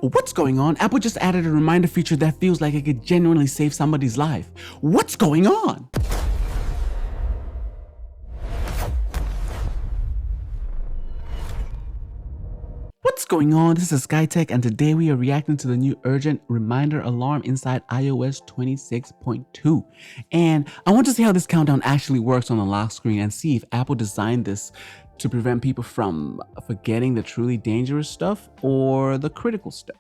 What's going on? Apple just added a reminder feature that feels like it could genuinely save somebody's life. What's going on? What's going on? This is Xkaii and today we are reacting to the new urgent reminder alarm inside iOS 26.2. And I want to see how this countdown actually works on the lock screen and see if Apple designed this to prevent people from forgetting the truly dangerous stuff or the critical stuff.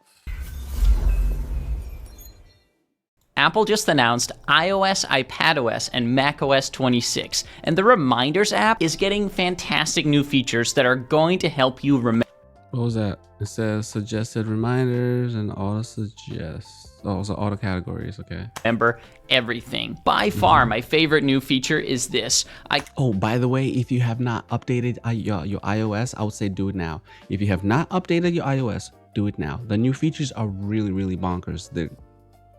Apple just announced iOS, iPadOS, and macOS 26, and the Reminders app is getting fantastic new features that are going to help you remember. What was that? It says suggested reminders and auto suggest. Oh, so auto categories, okay. Remember everything. By far, my favorite new feature is this. Oh, by the way, if you have not updated your iOS, I would say do it now. If you have not updated your iOS, do it now. The new features are really bonkers. They're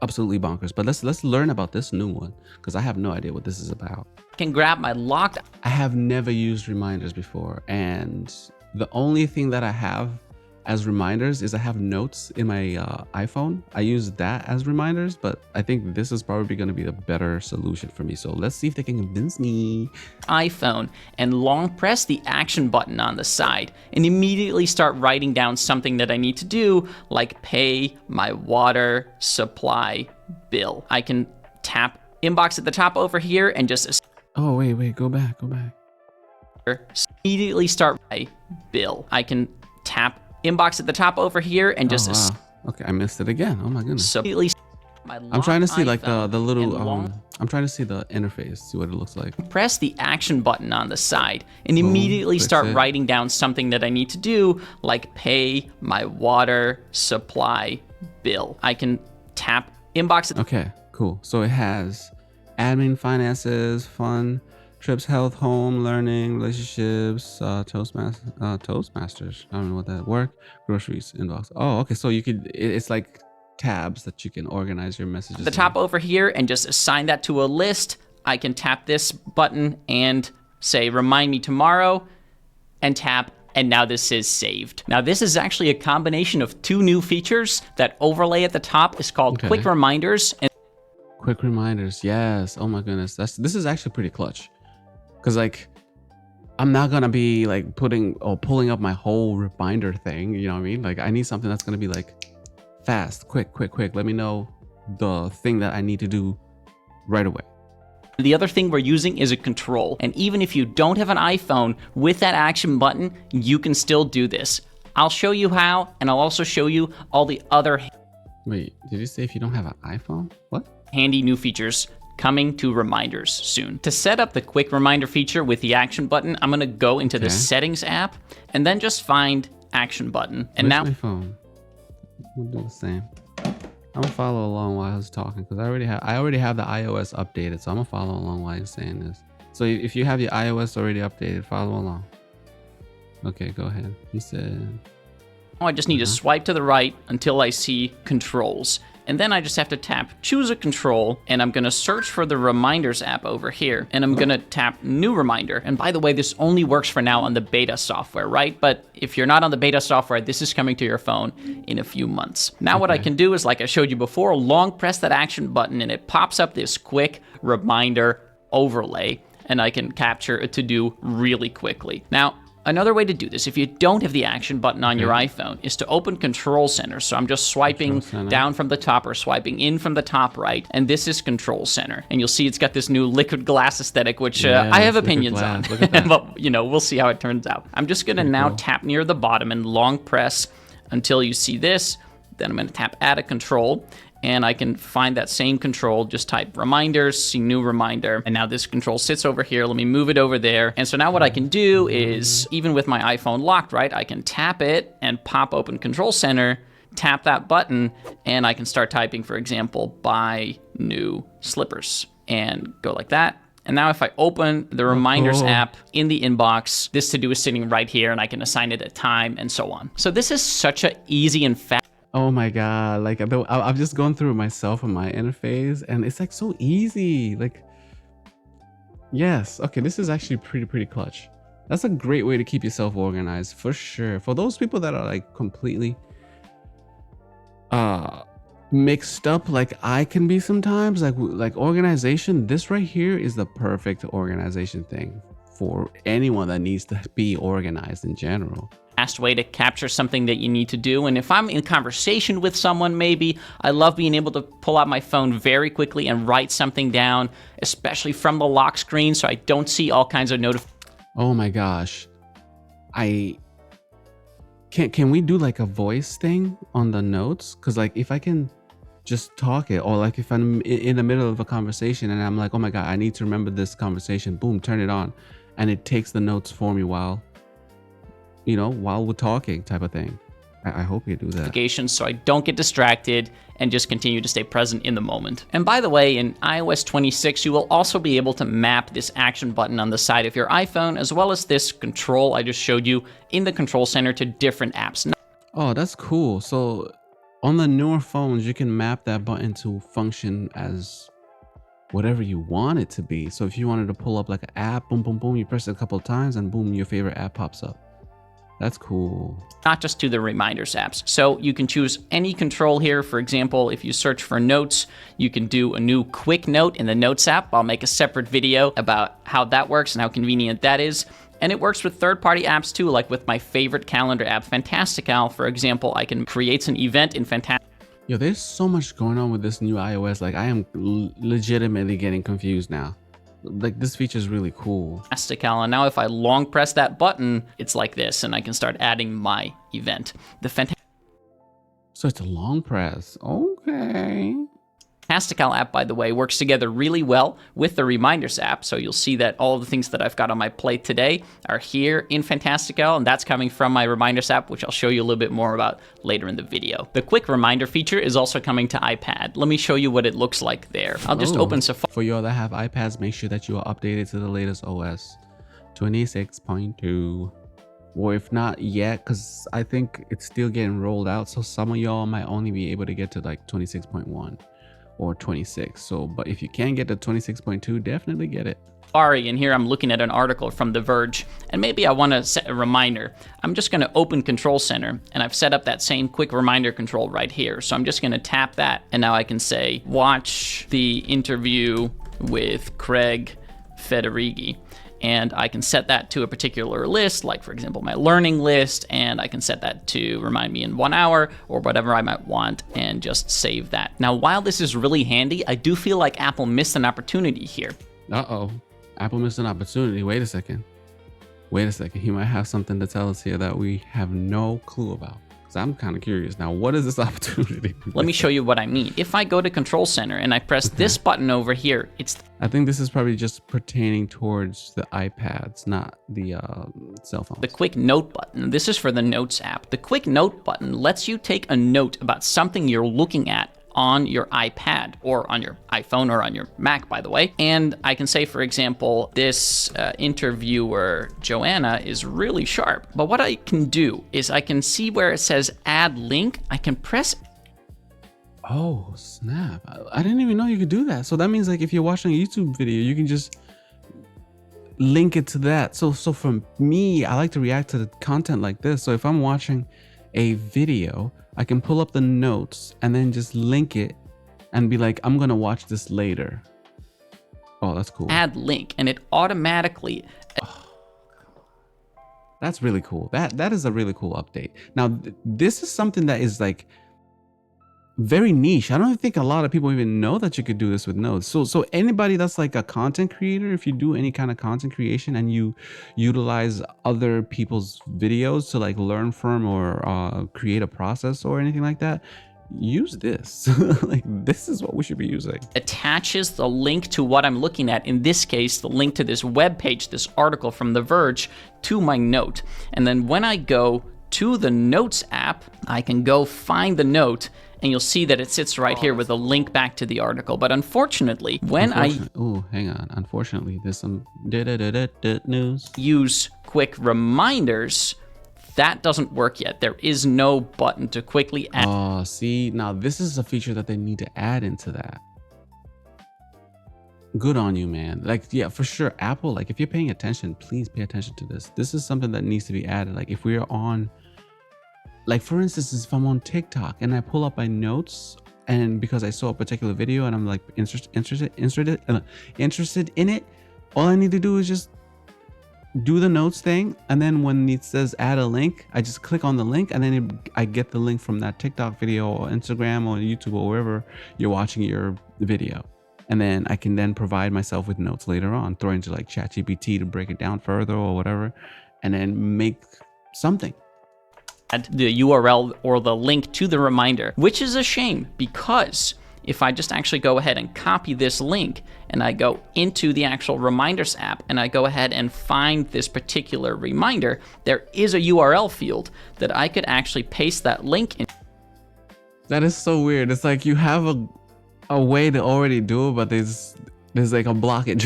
absolutely bonkers. But let's learn about this new one because I have no idea what this is about. I can grab my locked. I have never used reminders before, and the only thing that I have as reminders is I have notes in my iPhone. I use that as reminders, but I think this is probably going to be the better solution for me. So let's see if they can convince me. iPhone and long press the action button on the side and immediately start writing down something that I need to do, like pay my water supply bill. I can tap inbox at the top over here and just... Oh, wait, go back. Immediately start my bill. I can tap inbox at the top over here and just... Oh, wow. Okay, I missed it again. Oh my goodness. So I'm trying to see like the little I'm trying to see the interface, see what it looks like. Press the action button on the side and immediately start writing down something that I need to do, like pay my water supply bill. I can tap inbox. Okay, cool. So it has admin, finances, fun, trips, health, home, learning, relationships, Toastmasters. I don't know what that work, groceries, inbox. Oh, okay. So you could, it's like tabs that you can organize your messages. The top over here and just assign that to a list. I can tap this button and say, remind me tomorrow, and tap. And now this is saved. Now this is actually a combination of two new features. That overlay at the top is called Quick Reminders. And Quick Reminders, yes. Oh my goodness, this is actually pretty clutch. Cause like, I'm not gonna be like pulling up my whole reminder thing. You know what I mean? Like I need something that's gonna be like fast, quick. Let me know the thing that I need to do right away. The other thing we're using is a control. And even if you don't have an iPhone, with that action button, you can still do this. I'll show you how, and I'll also show you all the other... Wait, did you say if you don't have an iPhone? What? Handy new features coming to Reminders soon. To set up the quick reminder feature with the action button, I'm gonna go into the settings app and then just find action button. And where's my phone? We'll do the same. I'm gonna follow along while I was talking because I already have the iOS updated, so I'm gonna follow along while you're saying this. So if you have your iOS already updated, follow along. Okay, go ahead. You said... Oh, I just need to swipe to the right until I see controls. And then I just have to tap choose a control, and I'm gonna search for the Reminders app over here, and I'm gonna tap new reminder. And by the way, this only works for now on the beta software, right? But if you're not on the beta software, this is coming to your phone in a few months. Now what I can do is, like I showed you before, long press that action button and it pops up this quick reminder overlay, and I can capture a to-do really quickly. Now, another way to do this, if you don't have the action button on your iPhone, is to open Control Center. So I'm just swiping down from the top or swiping in from the top right, and this is Control Center. And you'll see it's got this new liquid glass aesthetic, which I have opinions on. But, you know, we'll see how it turns out. I'm just gonna now tap near the bottom and long press until you see this. Then I'm gonna tap Add a Control, and I can find that same control, just type reminders, see new reminder, and now this control sits over here. Let me move it over there. And so now what I can do is, even with my iPhone locked, right, I can tap it and pop open Control Center, tap that button, and I can start typing, for example, buy new slippers, and go like that. And now if I open the Reminders app in the inbox, this to-do is sitting right here, and I can assign it a time and so on. So this is such an easy and fast... Oh my god, like I've just gone through it myself on my interface, and it's like so easy. Like, yes, okay, this is actually pretty clutch. That's a great way to keep yourself organized for sure. For those people that are like completely mixed up like I can be sometimes, like organization, this right here is the perfect organization thing for anyone that needs to be organized in general. Fast way to capture something that you need to do. And if I'm in conversation with someone, maybe, I love being able to pull out my phone very quickly and write something down, especially from the lock screen, so I don't see all kinds of notifications. Oh my gosh. Can we do like a voice thing on the notes? Because like if I can just talk it, or like if I'm in the middle of a conversation and I'm like, oh my God, I need to remember this conversation, boom, turn it on, and it takes the notes for me while we're talking, type of thing. I hope you do that. So I don't get distracted and just continue to stay present in the moment. And by the way, in iOS 26, you will also be able to map this action button on the side of your iPhone, as well as this control I just showed you in the control center, to different apps. Oh, that's cool. So on the newer phones, you can map that button to function as whatever you want it to be. So if you wanted to pull up like an app, boom, boom, boom, you press it a couple of times and boom, your favorite app pops up. That's cool. Not just to the reminders apps. So you can choose any control here. For example, if you search for notes, you can do a new quick note in the Notes app. I'll make a separate video about how that works and how convenient that is. And it works with third-party apps too, like with my favorite calendar app, Fantastical. For example, I can create an event in Fantastical. Yo, there's so much going on with this new iOS. Like I am legitimately getting confused now. Like this feature is really cool. Fantastical, and now if I long press that button, it's like this, and I can start adding my event. So it's a long press. Okay. Fantastical app, by the way, works together really well with the Reminders app. So you'll see that all the things that I've got on my plate today are here in Fantastical, and that's coming from my Reminders app, which I'll show you a little bit more about later in the video. The quick reminder feature is also coming to iPad. Let me show you what it looks like there. I'll just open Safari. For y'all that have iPads, make sure that you are updated to the latest OS 26.2. Or if not yet, because I think it's still getting rolled out. So some of y'all might only be able to get to like 26.1. or 26. So, but if you can get to 26.2, definitely get it. And here I'm looking at an article from The Verge, and maybe I want to set a reminder. I'm just going to open Control Center, and I've set up that same quick reminder control right here. So I'm just going to tap that, and now I can say, watch the interview with Craig Federighi. And I can set that to a particular list, like for example, my learning list, and I can set that to remind me in 1 hour or whatever I might want, and just save that. Now, while this is really handy, I do feel like Apple missed an opportunity here. Uh-oh, Apple missed an opportunity. Wait a second. He might have something to tell us here that we have no clue about. So I'm kind of curious now, what is this opportunity? Let me show you what I mean. If I go to Control Center and I press this button over here, I think this is probably just pertaining towards the iPads, not the cell phones. The quick note button. This is for the Notes app. The quick note button lets you take a note about something you're looking at on your iPad or on your iPhone or on your Mac, by the way. And I can say, for example, this interviewer, Joanna, is really sharp. But what I can do is I can see where it says add link. I can press. Oh, snap. I didn't even know you could do that. So that means like if you're watching a YouTube video, you can just link it to that. So for me, I like to react to the content like this. So if I'm watching a video, I can pull up the notes and then just link it and be like, I'm going to watch this later. Oh, that's cool. Add link, and it automatically. That's really cool. That is a really cool update. Now, this is something that is like very niche. I don't think a lot of people even know that you could do this with notes. So anybody that's like a content creator, if you do any kind of content creation and you utilize other people's videos to like learn from or create a process or anything like that, use this. Like this is what we should be using. Attaches the link to what I'm looking at. In this case, the link to this web page, this article from The Verge, to my note. And then when I go to the Notes app, I can go find the note, and you'll see that it sits right here with a link back to the article. But unfortunately, when unfortunately, there's some news. Use quick reminders, that doesn't work yet. There is no button to quickly add. Oh, see, now this is a feature that they need to add into that. Good on you, man. Like, yeah, for sure. Apple, like if you're paying attention, please pay attention to this. This is something that needs to be added. Like if we're on, like for instance, if I'm on TikTok and I pull up my notes and because I saw a particular video and I'm like interested in it, all I need to do is just do the notes thing, and then when it says add a link, I just click on the link, and then I get the link from that TikTok video or Instagram or YouTube or wherever you're watching your video. And then I can then provide myself with notes later on, throw into like ChatGPT to break it down further or whatever, and then make something. Add the URL or the link to the reminder, which is a shame because if I just actually go ahead and copy this link and I go into the actual reminders app and I go ahead and find this particular reminder, there is a URL field that I could actually paste that link in. That is so weird. It's like you have a way to already do it, but there's like a blockage.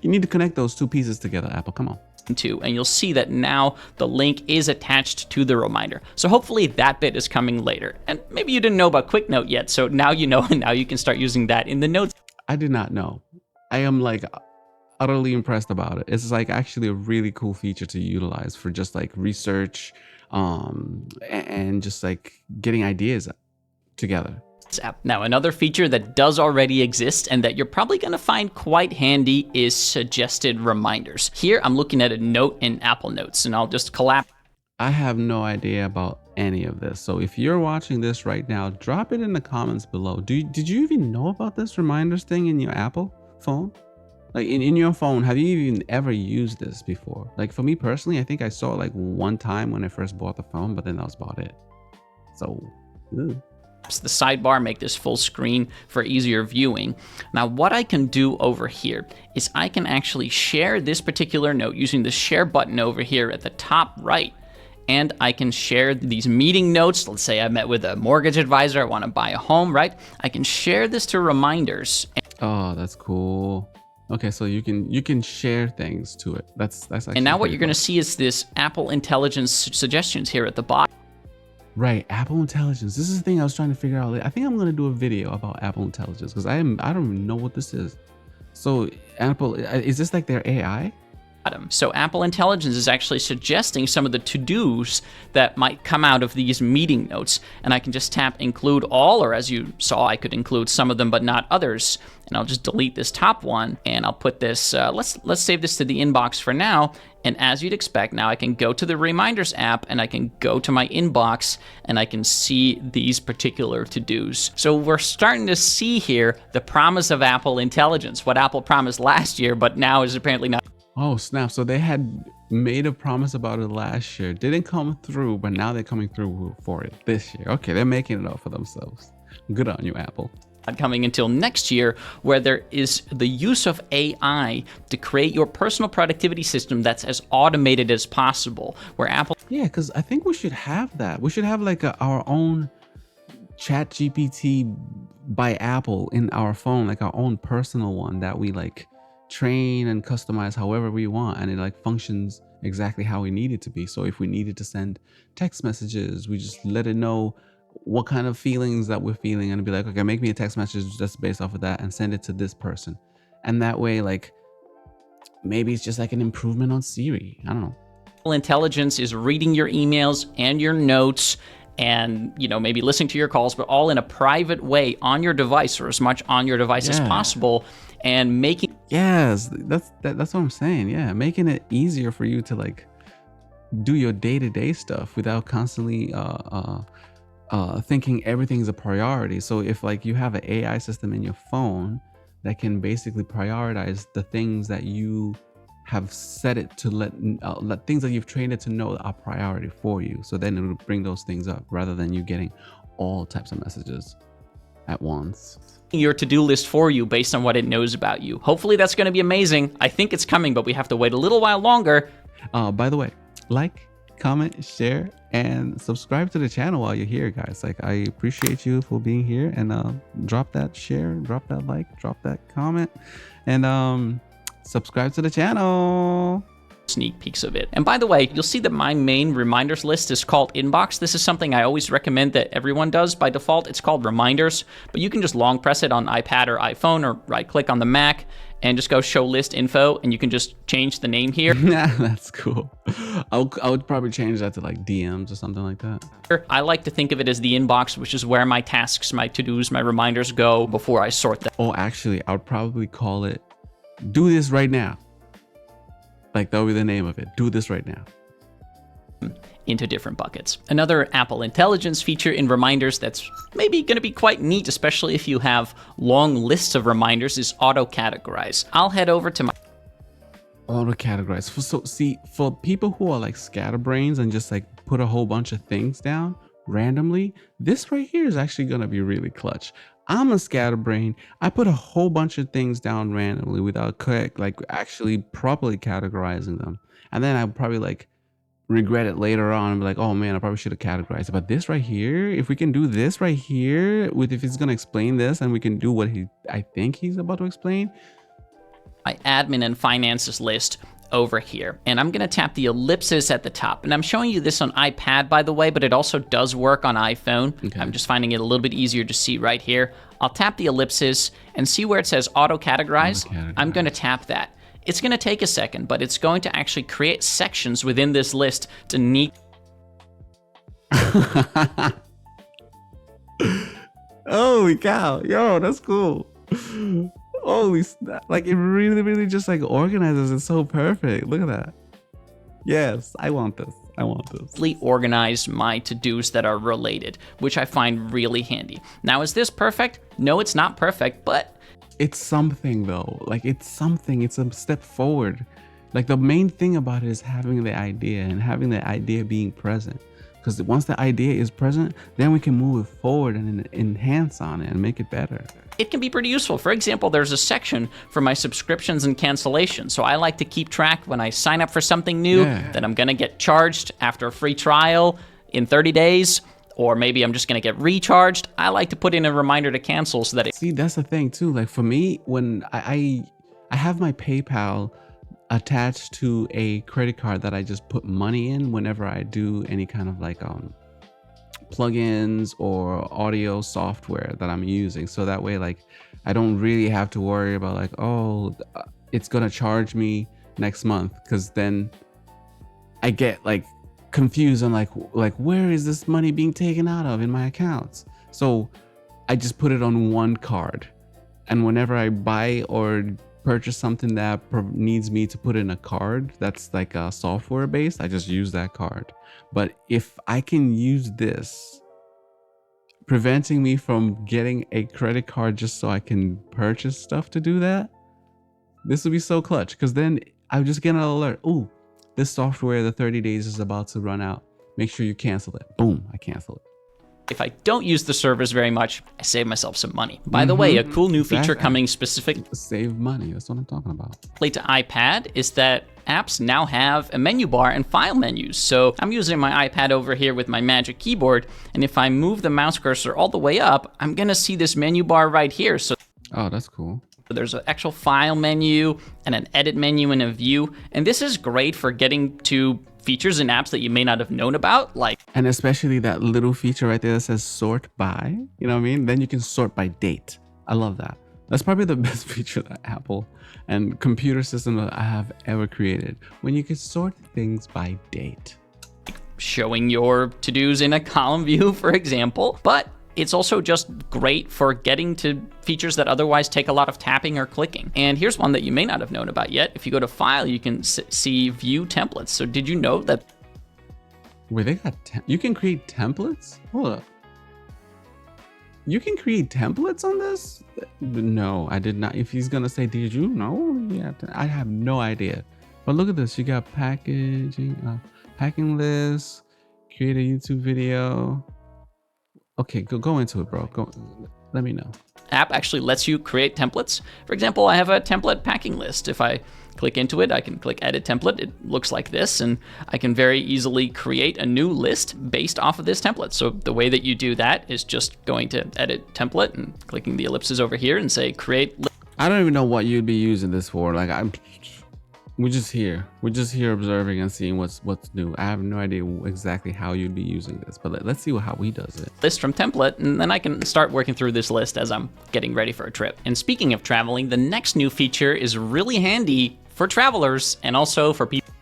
You need to connect those two pieces together, Apple. Come on. And you'll see that now the link is attached to the reminder. So hopefully that bit is coming later. And maybe you didn't know about Quick Note yet, so now you know, and now you can start using that in the notes. I did not know. I am like utterly impressed about it. It's like actually a really cool feature to utilize for just like research and just like getting ideas together. App. Now, another feature that does already exist and that you're probably going to find quite handy is suggested reminders. Here, I'm looking at a note in Apple Notes, and I'll just collapse. I have no idea about any of this. So if you're watching this right now, drop it in the comments below. Did you even know about this reminders thing in your Apple phone? Like in your phone, have you even ever used this before? Like for me personally, I think I saw it like one time when I first bought the phone, but then that was about it. So, ew. The sidebar, make this full screen for easier viewing. Now, what I can do over here is I can actually share this particular note using the share button over here at the top right. And I can share these meeting notes. Let's say I met with a mortgage advisor, I want to buy a home, right? I can share this to reminders. Oh, that's cool. Okay, so you can share things to it. That's actually. And now what you're going to see is this Apple Intelligence suggestions here at the bottom. Right, Apple Intelligence. This is the thing I was trying to figure out. I think I'm gonna do a video about Apple Intelligence because I don't even know what this is. So Apple, is this like their AI? So Apple Intelligence is actually suggesting some of the to-dos that might come out of these meeting notes. And I can just tap include all, or as you saw, I could include some of them, but not others. And I'll just delete this top one and I'll put this, let's save this to the inbox for now. And as you'd expect, now I can go to the reminders app and I can go to my inbox and I can see these particular to-dos. So we're starting to see here the promise of Apple Intelligence, what Apple promised last year, but now is apparently not. Oh snap, so they had made a promise about it last year, didn't come through, but now they're coming through for it this year. Okay, they're making it up for themselves. Good on you, Apple. Coming until next year, where there is the use of AI to create your personal productivity system that's as automated as possible, where Apple... Yeah, because I think we should have that. We should have like our own ChatGPT by Apple in our phone, like our own personal one that we like train and customize however we want, and it like functions exactly how we need it to be. So if we needed to send text messages, we just let it know what kind of feelings that we're feeling and be like, okay, make me a text message just based off of that and send it to this person. And that way, like, maybe it's just like an improvement on Siri. I don't know. Apple Intelligence is reading your emails and your notes and, you know, maybe listening to your calls, but all in a private way on your device, or as much on your device as possible, and making... Yes, that's what I'm saying. Yeah, making it easier for you to like do your day-to-day stuff without constantly thinking everything's a priority. So if like you have an AI system in your phone that can basically prioritize the things that you have set it to let things that you've trained it to know are priority for you, so then it will bring those things up rather than you getting all types of messages at once. Your to-do list for you based on what it knows about you. Hopefully that's going to be amazing. I think it's coming, but we have to wait a little while longer. By the way, like, comment, share, and subscribe to the channel while you're here, guys. Like, I appreciate you for being here, and drop that share, drop that like, drop that comment, and subscribe to the channel. sneak peeks of it. And by the way, you'll see that my main reminders list is called Inbox. This is something I always recommend that everyone does by default. It's called Reminders, but you can just long press it on iPad or iPhone or right click on the Mac and just go show list info, and you can just change the name here. That's cool. I would probably change that to like DMs or something like that. I like to think of it as the inbox, which is where my tasks, my to-dos, my reminders go before I sort them. Oh, actually, I would probably call it "Do This Right Now." Like that would be the name of it. Do this right now. Into different buckets. Another Apple Intelligence feature in reminders that's maybe going to be quite neat, especially if you have long lists of reminders, is auto-categorize. I'll head over to my auto-categorize. So see, for people who are like scatterbrains and just like put a whole bunch of things down randomly, this right here is actually going to be really clutch. I'm a scatterbrain. I put a whole bunch of things down randomly without like actually properly categorizing them. And then I probably like regret it later on and be like, oh man, I probably should have categorized it. But this right here, if we can do this right here with, if he's going to explain this and we can do what I think he's about to explain. My admin and finances list over here, and I'm going to tap the ellipsis at the top. And I'm showing you this on iPad, by the way, but it also does work on iPhone. Okay. I'm just finding it a little bit easier to see right here. I'll tap the ellipsis and see where it says auto-categorize. I'm going to tap that. It's going to take a second, but it's going to actually create sections within this list to neat. Holy cow. Yo, that's cool. Holy snap. Like it really just like organizes it so perfect. Look at that. Yes, I want this. I want this. Organize my to-dos that are related, which I find really handy. Now, is this perfect? No, it's not perfect, but it's something though. Like it's something. It's a step forward. Like the main thing about it is having the idea and having the idea being present. Because once the idea is present, then we can move it forward and enhance on it and make it better. It can be pretty useful. For example, there's a section for my subscriptions and cancellations. So I like to keep track when I sign up for something new that I'm going to get charged after a free trial in 30 days. Or maybe I'm just going to get recharged. I like to put in a reminder to cancel so that See, that's the thing too. Like for me, when I have my PayPal attached to a credit card that I just put money in whenever I do any kind of like plugins or audio software that I'm using. So that way, like I don't really have to worry about like, oh, it's going to charge me next month. Cause then I get like confused on like where is this money being taken out of in my accounts? So I just put it on one card, and whenever I buy or purchase something that needs me to put in a card that's like a software based, I just use that card. But if I can use this, preventing me from getting a credit card just so I can purchase stuff to do that, this would be so clutch. Because then I would just get an alert. Ooh, this software, the 30 days is about to run out. Make sure you cancel it. Boom, I cancel it. If I don't use the service very much, I save myself some money. By the way, a cool new feature coming specifically save money. That's what I'm talking about. To iPad is that apps now have a menu bar and file menus. So I'm using my iPad over here with my Magic Keyboard, and if I move the mouse cursor all the way up, I'm gonna see this menu bar right here. So oh, that's cool. There's an actual file menu and an edit menu and a view, and this is great for getting to features and apps that you may not have known about, like, and especially that little feature right there that says sort by, you know what I mean? Then you can sort by date. I love that. That's probably the best feature that Apple and computer system that I have ever created, when you can sort things by date. Showing your to-dos in a column view, for example, but it's also just great for getting to features that otherwise take a lot of tapping or clicking. And here's one that you may not have known about yet. If you go to File, you can see View Templates. So did you know that? Wait, they got you can create templates? Hold up. You can create templates on this? No, I did not. If he's gonna say, did you know? Yeah, I have no idea. But look at this. You got packaging, packing list, create a YouTube video. Okay, go into it, bro. Go, let me know. App actually lets you create templates. For example, I have a template packing list. If I click into it, I can click edit template. It looks like this, and I can very easily create a new list based off of this template. So the way that you do that is just going to edit template and clicking the ellipses over here and say create list. I don't even know what you'd be using this for. Like We're just here. We're just here observing and seeing what's new. I have no idea exactly how you'd be using this, but let's see how he does it. List from template, and then I can start working through this list as I'm getting ready for a trip. And speaking of traveling, the next new feature is really handy for travelers and also for people.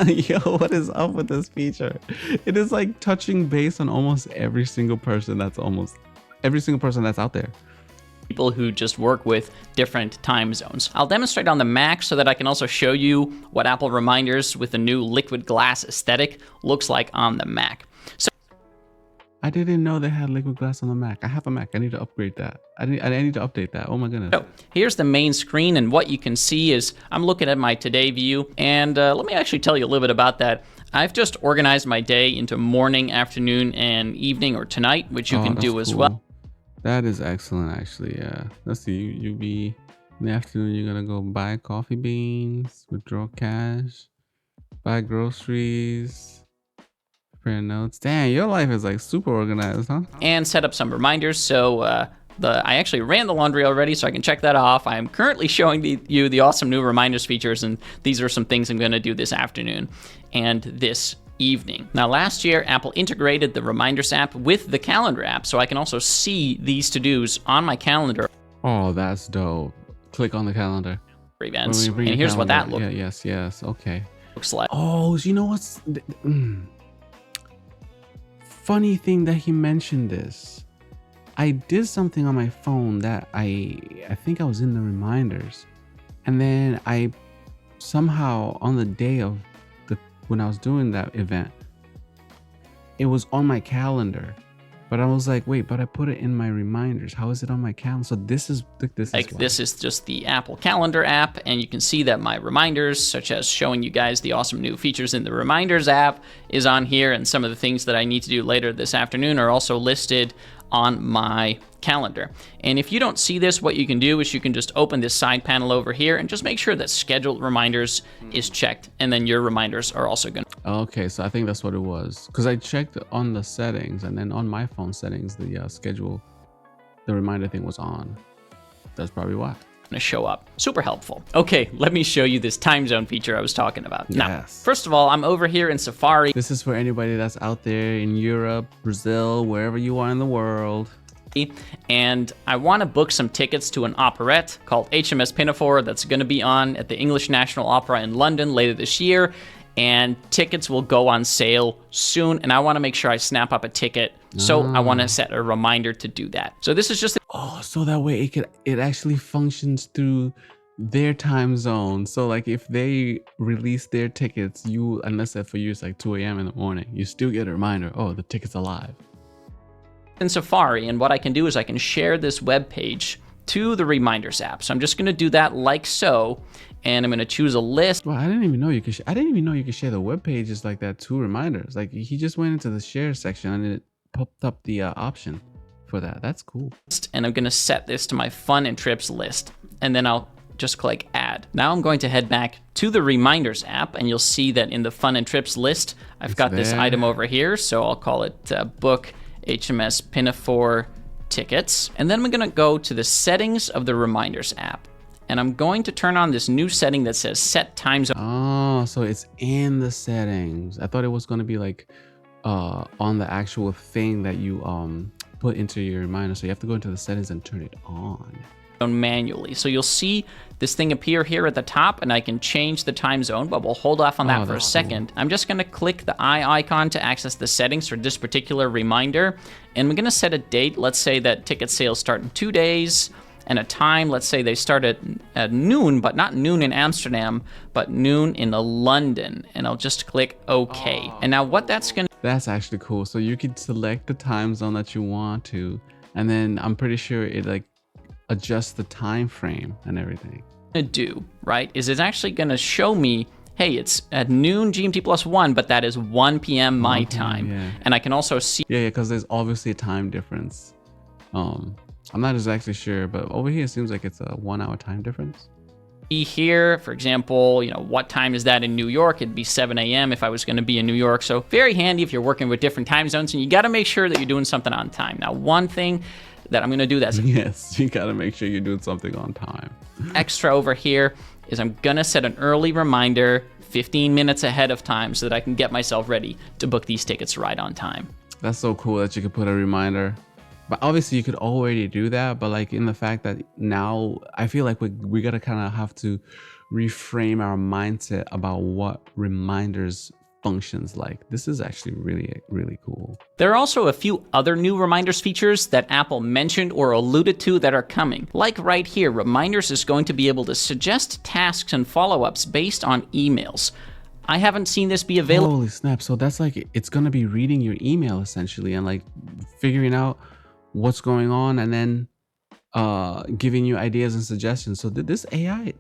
Yo, what is up with this feature? It is like touching base on almost every single person that's out there. People who just work with different time zones. I'll demonstrate on the Mac so that I can also show you what Apple Reminders with the new liquid glass aesthetic looks like on the Mac. So I didn't know they had liquid glass on the Mac. I have a Mac. I need to upgrade that. I need to update that. Oh my goodness. So here's the main screen, and what you can see is I'm looking at my today view, and let me actually tell you a little bit about that. I've just organized my day into morning, afternoon, and evening or tonight, which you can do as well. That is excellent, actually. Yeah. Let's see. You be in the afternoon. You're gonna go buy coffee beans, withdraw cash, buy groceries, prepare notes. Dang, your life is like super organized, huh? And set up some reminders. So I actually ran the laundry already, so I can check that off. I am currently showing you the awesome new reminders features, and these are some things I'm going to do this afternoon and this evening. Now, last year, Apple integrated the Reminders app with the Calendar app, so I can also see these to-dos on my calendar. Oh, that's dope. Click on the calendar. Events. And here's what that looks. Yeah, yes. Okay. Looks like. Oh, you know what's funny thing that he mentioned this. I did something on my phone that I think I was in the reminders, and then I somehow on the day of when I was doing that event, it was on my calendar, but I was like, wait, but I put it in my reminders. How is it on my calendar? So this is just the Apple Calendar app, and you can see that my reminders, such as showing you guys the awesome new features in the Reminders app, is on here, and some of the things that I need to do later this afternoon are also listed on my calendar. And if you don't see this, what you can do is you can just open this side panel over here and just make sure that scheduled reminders is checked, and then your reminders are also going to. Okay, so I think that's what it was, because I checked on the settings, and then on my phone settings, the reminder thing was on. That's probably why. To show up. Super helpful. Okay, let me show you this time zone feature I was talking about. Yes. Now, first of all, I'm over here in Safari. This is for anybody that's out there in Europe, Brazil, wherever you are in the world. And I want to book some tickets to an operette called HMS Pinafore that's going to be on at the English National Opera in London later this year. And tickets will go on sale soon, and I want to make sure I snap up a ticket. So I want to set a reminder to do that. So this is just so that way it actually functions through their time zone. So like if they release their tickets, unless for you it's like 2 a.m. in the morning, you still get a reminder, oh, the ticket's alive. In Safari, and what I can do is I can share this web page to the Reminders app. So I'm just going to do that like so, and I'm going to choose a list. Well, I didn't even know you could. I didn't even know you could share the web pages like that to reminders. Like he just went into the share section and it popped up the option for that. That's cool. And I'm going to set this to my fun and trips list, and then I'll just click add. Now I'm going to head back to the Reminders app, and you'll see that in the fun and trips list, I've got this item over here. So I'll call it book HMS Pinafore tickets. And then I'm going to go to the settings of the Reminders app, and I'm going to turn on this new setting that says set time zone. Oh, so it's in the settings. I thought it was going to be like on the actual thing that you put into your reminder. So you have to go into the settings and turn it on manually. So you'll see this thing appear here at the top, and I can change the time zone, but we'll hold off on that for a second. Cool. I'm just going to click the eye icon to access the settings for this particular reminder, and we're going to set a date. Let's say that ticket sales start in 2 days, and a time, let's say they start at noon, but not noon in Amsterdam, but noon in London, and I'll just click OK. And now what that's going to... That's actually cool. So you could select the time zone that you want to, and then I'm pretty sure it like adjust the time frame and everything. Do right is it's actually going to show me, hey, it's at noon GMT +1, but that is 1 p.m. my time. Yeah. And I can also see because there's obviously a time difference. I'm not exactly sure, but over here it seems like it's a 1 hour time difference. Here, for example, what time is that in New York? It'd be 7 a.m. if I was going to be in New York. So very handy if you're working with different time zones, and you got to make sure that you're doing something on time. Now, one thing that I'm going to do that's yes, you got to make sure you're doing something on time. Extra over here is I'm gonna set an early reminder 15 minutes ahead of time so that I can get myself ready to book these tickets right on time. That's so cool that you could put a reminder. But obviously you could already do that, but like in the fact that now I feel like we gotta kind of have to reframe our mindset about what reminders functions like. This is actually really, really cool. There are also a few other new reminders features that Apple mentioned or alluded to that are coming. Like right here, reminders is going to be able to suggest tasks and follow-ups based on emails. I haven't seen this be available. Holy snap. So that's like, it's gonna be reading your email essentially and like figuring out what's going on and then giving you ideas and suggestions. So this AI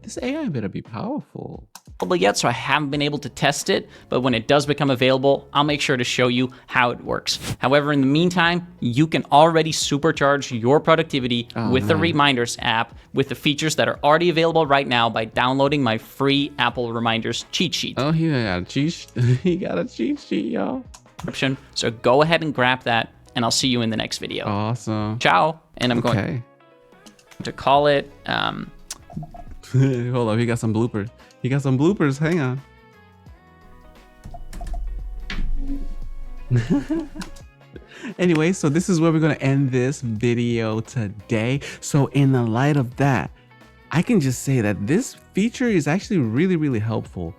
better be powerful. Yet, so I haven't been able to test it, but when it does become available, I'll make sure to show you how it works. However, in the meantime, you can already supercharge your productivity with the Reminders app with the features that are already available right now by downloading my free Apple Reminders cheat sheet. Oh, he got a cheat he got a cheat sheet, y'all. So go ahead and grab that, and I'll see you in the next video. Awesome. Ciao. And I'm going to call it... Hold up, he got some bloopers. He got some bloopers, hang on. Anyway, so this is where we're gonna end this video today. So in the light of that, I can just say that this feature is actually really, really helpful.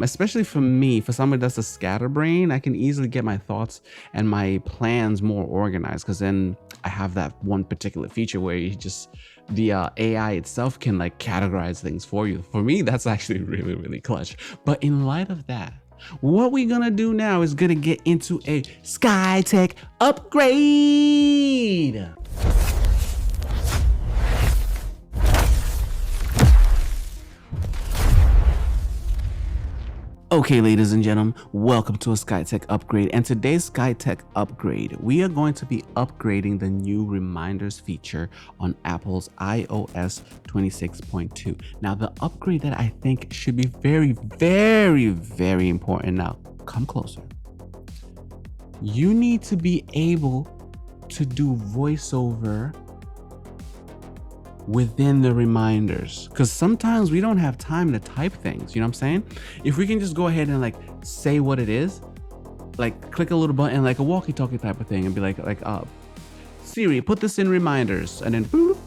Especially for me, for somebody that's a scatterbrain, I can easily get my thoughts and my plans more organized, because then I have that one particular feature where you just, the AI itself can like categorize things for you. For me, that's actually really, really clutch. But in light of that, what we're gonna do now is gonna get into a Xkaii Tech upgrade. Okay, ladies and gentlemen, welcome to a Xkaii Tech upgrade. And today's Xkaii Tech upgrade, we are going to be upgrading the new reminders feature on Apple's iOS 26.2. Now, the upgrade that I think should be very, very, very important. Now, come closer. You need to be able to do voiceover within the reminders, because sometimes we don't have time to type things, you know what I'm saying? If we can just go ahead and like say what it is, like click a little button like a walkie-talkie type of thing and be like Siri, put this in reminders, and then boop,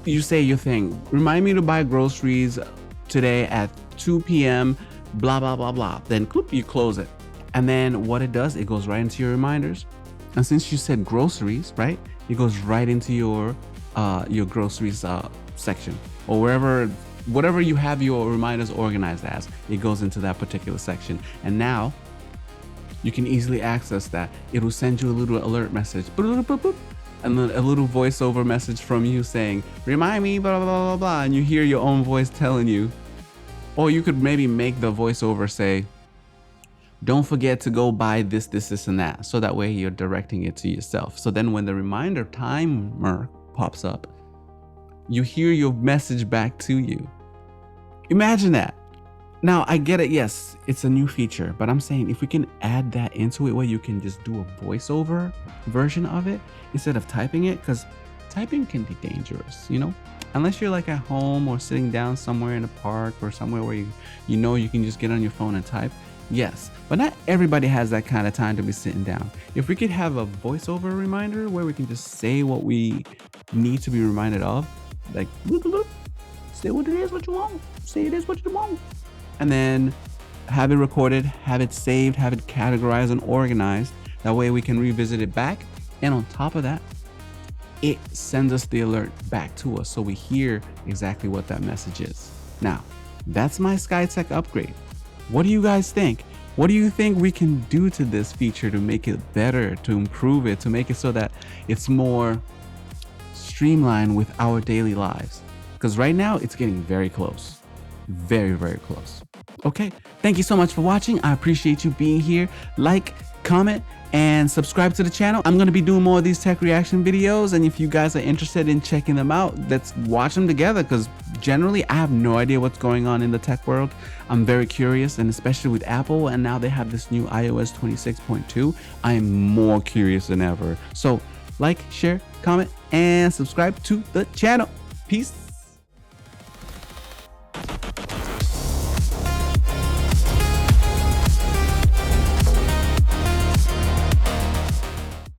you say your thing. Remind me to buy groceries today at 2 p.m. blah blah blah blah. Then clip, you close it, and then what it does, it goes right into your reminders. And since you said groceries, right, it goes right into your groceries section, or whatever you have your reminders organized as, it goes into that particular section. And now you can easily access that. It will send you a little alert message, and then a little voiceover message from you saying, remind me, blah, blah, blah, blah, and you hear your own voice telling you. Or you could maybe make the voiceover say, don't forget to go buy this, this, this, and that. So that way you're directing it to yourself. So then when the reminder timer pops up, you hear your message back to you. Imagine that. Now, I get it. Yes, it's a new feature, but I'm saying if we can add that into it where you can just do a voiceover version of it instead of typing it, because typing can be dangerous, you know, unless you're like at home or sitting down somewhere in a park or somewhere where you know you can just get on your phone and type. Yes, but not everybody has that kind of time to be sitting down. If we could have a voiceover reminder where we can just say what we need to be reminded of, like, look, say what it is, what you want, say it is what you want, and then have it recorded, have it saved, have it categorized and organized. That way we can revisit it back. And on top of that, it sends us the alert back to us so we hear exactly what that message is. Now, that's my Xkaii Tech upgrade. What do you guys think? What do you think we can do to this feature to make it better, to improve it, to make it so that it's more streamlined with our daily lives? Because right now it's getting very close. Very, very close. Okay, thank you so much for watching. I appreciate you being here. Like, comment, and subscribe to the channel. I'm going to be doing more of these tech reaction videos, and if you guys are interested in checking them out, let's watch them together, because generally I have no idea what's going on in the tech world. I'm very curious, and especially with Apple, and now they have this new iOS 26.2. I am more curious than ever. So like, share, comment, and subscribe to the channel. Peace.